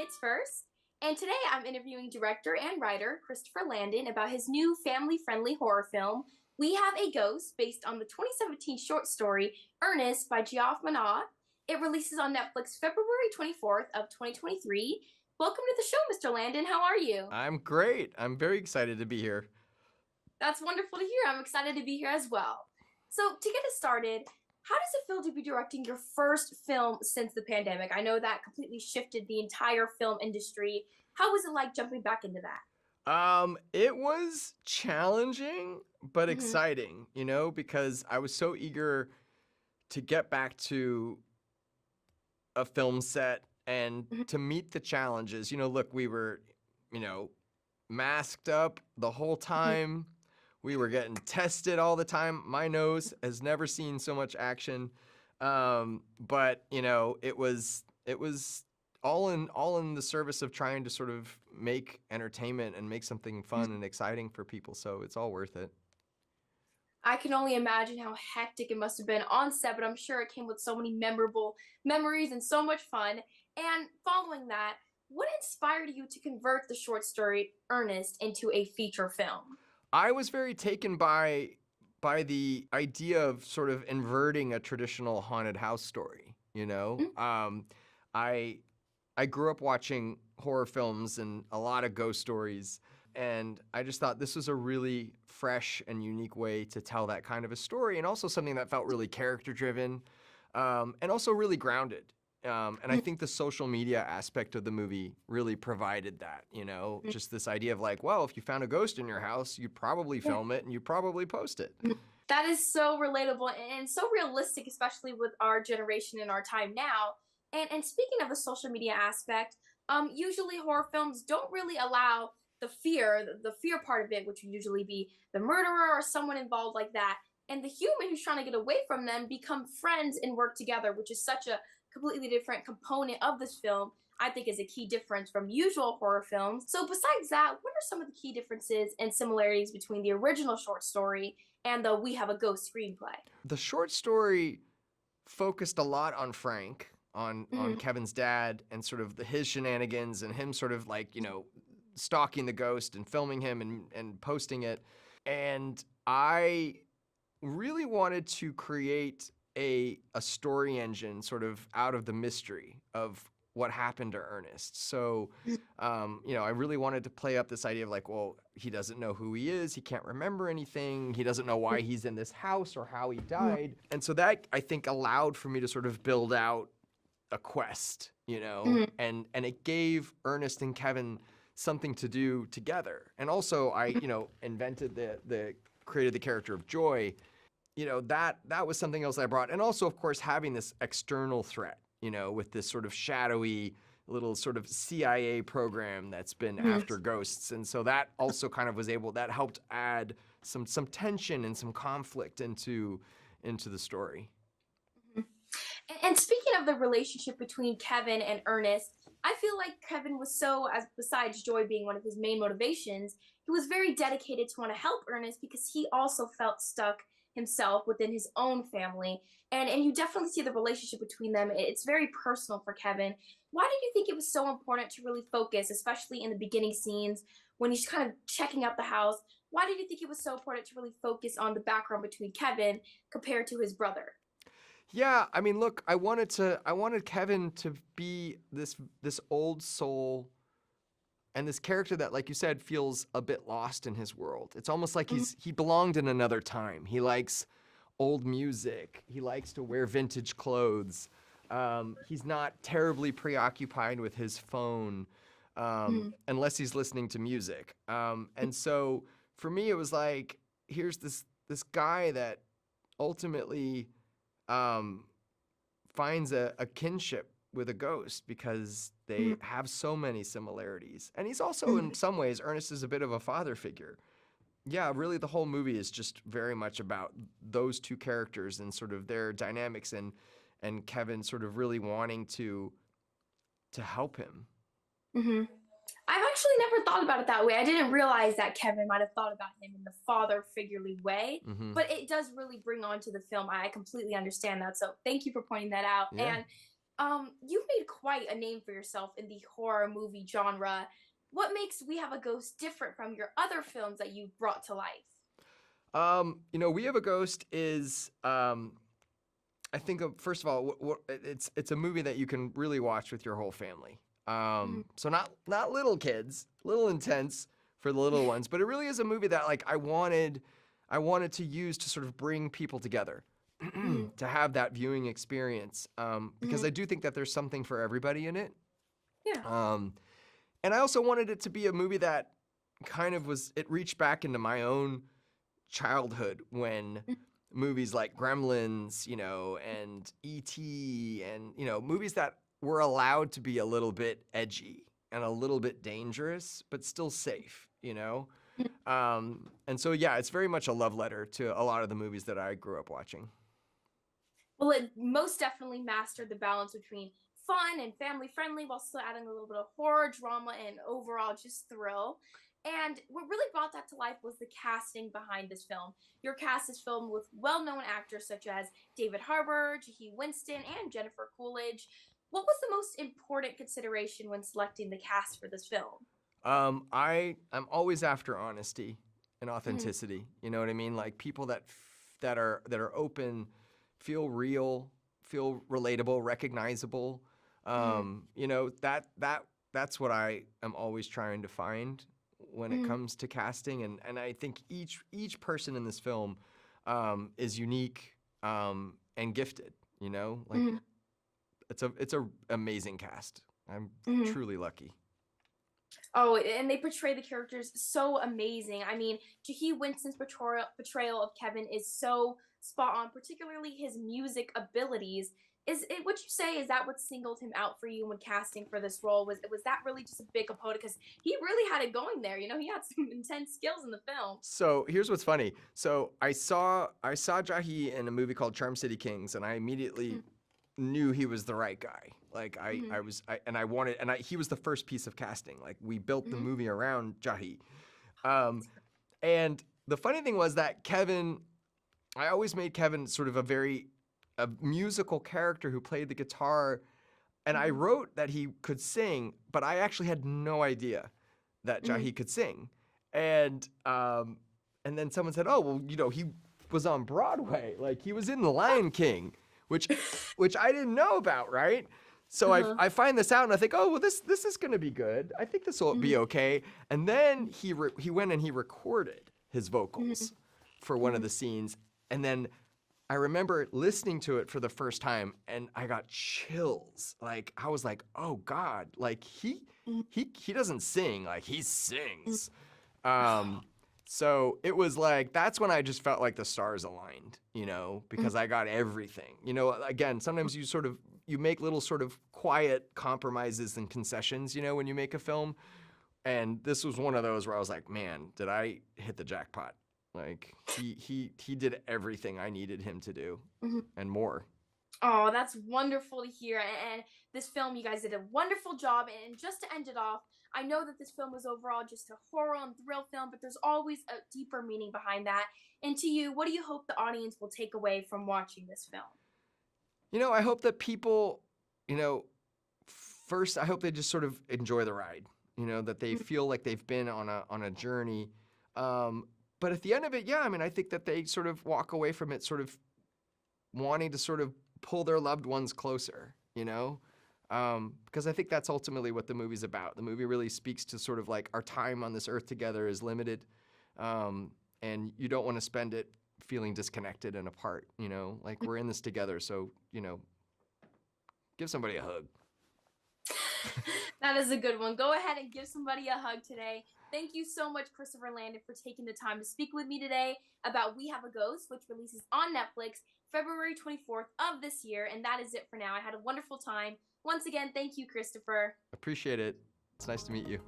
Kids First, and today I'm interviewing director and writer Christopher Landon about his new family-friendly horror film, We Have a Ghost, based on the 2017 short story Ernest by Geoff Manaugh. It releases on Netflix February 24th of 2023. Welcome to the show, Mr. Landon. How are you? I'm great. I'm very excited to be here. That's wonderful to hear. I'm excited to be here as well. So, to get us started, how does it feel to be directing your first film since the pandemic? I know that completely shifted the entire film industry. How was it like jumping back into that? It was challenging but Mm-hmm. exciting, because I was so eager to get back to a film set and Mm-hmm. to meet the challenges. Look, we were, you know, masked up the whole time. We were getting tested all the time. My nose has never seen so much action. But it was all in the service of trying to sort of make entertainment and make something fun and exciting for people. So it's all worth it. I can only imagine how hectic it must have been on set, but I'm sure it came with so many memorable memories and so much fun. And following that, what inspired you to convert the short story Ernest into a feature film? I was very taken by the idea of sort of inverting a traditional haunted house story. I I grew up watching horror films and a lot of ghost stories, and I just thought this was a really fresh and unique way to tell that kind of a story, and also something that felt really character driven, and also really grounded. And I think the social media aspect of the movie really provided that, just this idea of like, well, if you found a ghost in your house, you'd probably Yeah. film it and you'd probably post it. That is so relatable and so realistic, especially with our generation and our time now. And speaking of the social media aspect, usually horror films don't really allow the fear part of it, which would usually be the murderer or someone involved like that, and the human who's trying to get away from them become friends and work together, which is such a completely different component of this film. I think is a key difference from usual horror films. So besides that, what are some of the key differences and similarities between the original short story and the We Have a Ghost screenplay? The short story focused a lot on Frank, on Mm-hmm. Kevin's dad, and sort of his shenanigans and him sort of like stalking the ghost and filming him and posting it. And I really wanted to create a story engine sort of out of the mystery of what happened to Ernest. So, I really wanted to play up this idea of like, well, he doesn't know who he is. He can't remember anything. He doesn't know why he's in this house or how he died. And so that, I think, allowed for me to sort of build out a quest, Mm-hmm. and it gave Ernest and Kevin something to do together. And also I, invented the created the character of Joy. That was something else I brought. And also, of course, having this external threat, with this sort of shadowy little sort of CIA program that's been after ghosts. And so that also kind of that helped add some tension and some conflict into the story. And speaking of the relationship between Kevin and Ernest, I feel like Kevin was so, as besides joy being one of his main motivations, he was very dedicated to want to help Ernest because he also felt stuck himself within his own family. And you definitely see the relationship between them. It's very personal for Kevin. Why did you think it was so important to really focus, especially in the beginning scenes when he's kind of checking out the house? Why did you think it was so important to really focus on the background between Kevin compared to his brother? Yeah, I mean, look, I wanted Kevin to be this old soul and this character that, like you said, feels a bit lost in his world. It's almost like he belonged in another time. He likes old music. He likes to wear vintage clothes. He's not terribly preoccupied with his phone, unless he's listening to music. And so for me, it was like, here's this guy that ultimately finds a kinship with a ghost because they have so many similarities. And he's also, in some ways, Ernest is a bit of a father figure. Yeah, really, the whole movie is just very much about those two characters and sort of their dynamics, and Kevin sort of really wanting to help him. Mm-hmm. I've actually never thought about it that way. I didn't realize that Kevin might have thought about him in the father figurely way, Hmm. but it does really bring on to the film. I completely understand that. So thank you for pointing that out. Yeah. And You've made quite a name for yourself in the horror movie genre. What makes We Have a Ghost different from your other films that you brought to life? We Have a Ghost is I think first of all, it's a movie that you can really watch with your whole family. Mhm. So not little kids, little intense for the little ones, but it really is a movie that like I wanted to use to sort of bring people together, Mhm. to have that viewing experience, because Mhm. I do think that there's something for everybody in it. Yeah. Um, and I also wanted it to be a movie that it reached back into my own childhood when Mhm. movies like Gremlins, and E.T., and, movies that were allowed to be a little bit edgy and a little bit dangerous, but still safe. And so, yeah, it's very much a love letter to a lot of the movies that I grew up watching. Well, it most definitely mastered the balance between fun and family friendly while still adding a little bit of horror, drama, and overall just thrill. And what really brought that to life was the casting behind this film. Your cast is filled with well known actors such as David Harbour, Jahi Winston, and Jennifer Coolidge. What was the most important consideration when selecting the cast for this film? I'm always after honesty and Mm-hmm. authenticity. You know what I mean? Like people that are open, feel real, feel relatable, recognizable. Mm-hmm. That's what I am always trying to find when it Mm-hmm. comes to casting, and I think each person in this film is unique, and gifted. Like it's a amazing cast. I'm Mm-hmm. truly lucky. Oh, and they portray the characters so amazing. I mean, Jahi Winston's portrayal of Kevin is so spot on, particularly his music abilities. Is it would you say is that what singled him out for you when casting for this role? Was that really just a big opponent because he really had it going there? He had some intense skills in the film. So here's what's funny. So I saw Jahi in a movie called Charm City Kings, and I immediately knew he was the right guy. Like Mm-hmm. I wanted, he was the first piece of casting. Like we built the Mm-hmm. movie around Jahi. Um, and the funny thing was that Kevin, I always made Kevin sort of a musical character who played the guitar, and I Mm-hmm. wrote that he could sing, but I actually had no idea that Mm-hmm. Jahi could sing. And and then someone said, "Oh, well, he was on Broadway. Like he was in The Lion King," which which I didn't know about, right? So I Uh-huh. I find this out and I think, "Oh, well this is going to be good. I think this will be Mm-hmm. okay." And then he went and he recorded his Mm-hmm. vocals for one of the scenes, and then I remember listening to it for the first time and I got chills. Like I was like, "Oh God, like he doesn't sing, like he Mm-hmm. sings." Um so it was like that's when I just felt like the stars aligned, because I got everything. Again, sometimes you make little sort of quiet compromises and concessions, when you make a film, and this was one of those where I was like, "Man, did I hit the jackpot?" Like he did everything I needed him to do Mm-hmm. and more. Oh, that's wonderful to hear. And this film, you guys did a wonderful job. And just to end it off, I know that this film was overall just a horror and thrill film, but there's always a deeper meaning behind that. And to you, what do you hope the audience will take away from watching this film? I hope that people, you know, first I hope they just sort of enjoy the ride. That they feel like they've been on a journey. But at the end of it, yeah, I mean, I think that they sort of walk away from it sort of wanting to sort of pull their loved ones closer. Because I think that's ultimately what the movie's about. The movie really speaks to sort of like our time on this earth together is limited, and you don't want to spend it feeling disconnected and apart. Like we're in this together, so give somebody a hug. That is a good one. Go ahead and give somebody a hug today. Thank you so much, Christopher Landon, for taking the time to speak with me today about We Have a Ghost, which releases on Netflix February 24th of this year. And that is it for now. I had a wonderful time. Once again, thank you, Christopher. Appreciate it. It's nice to meet you.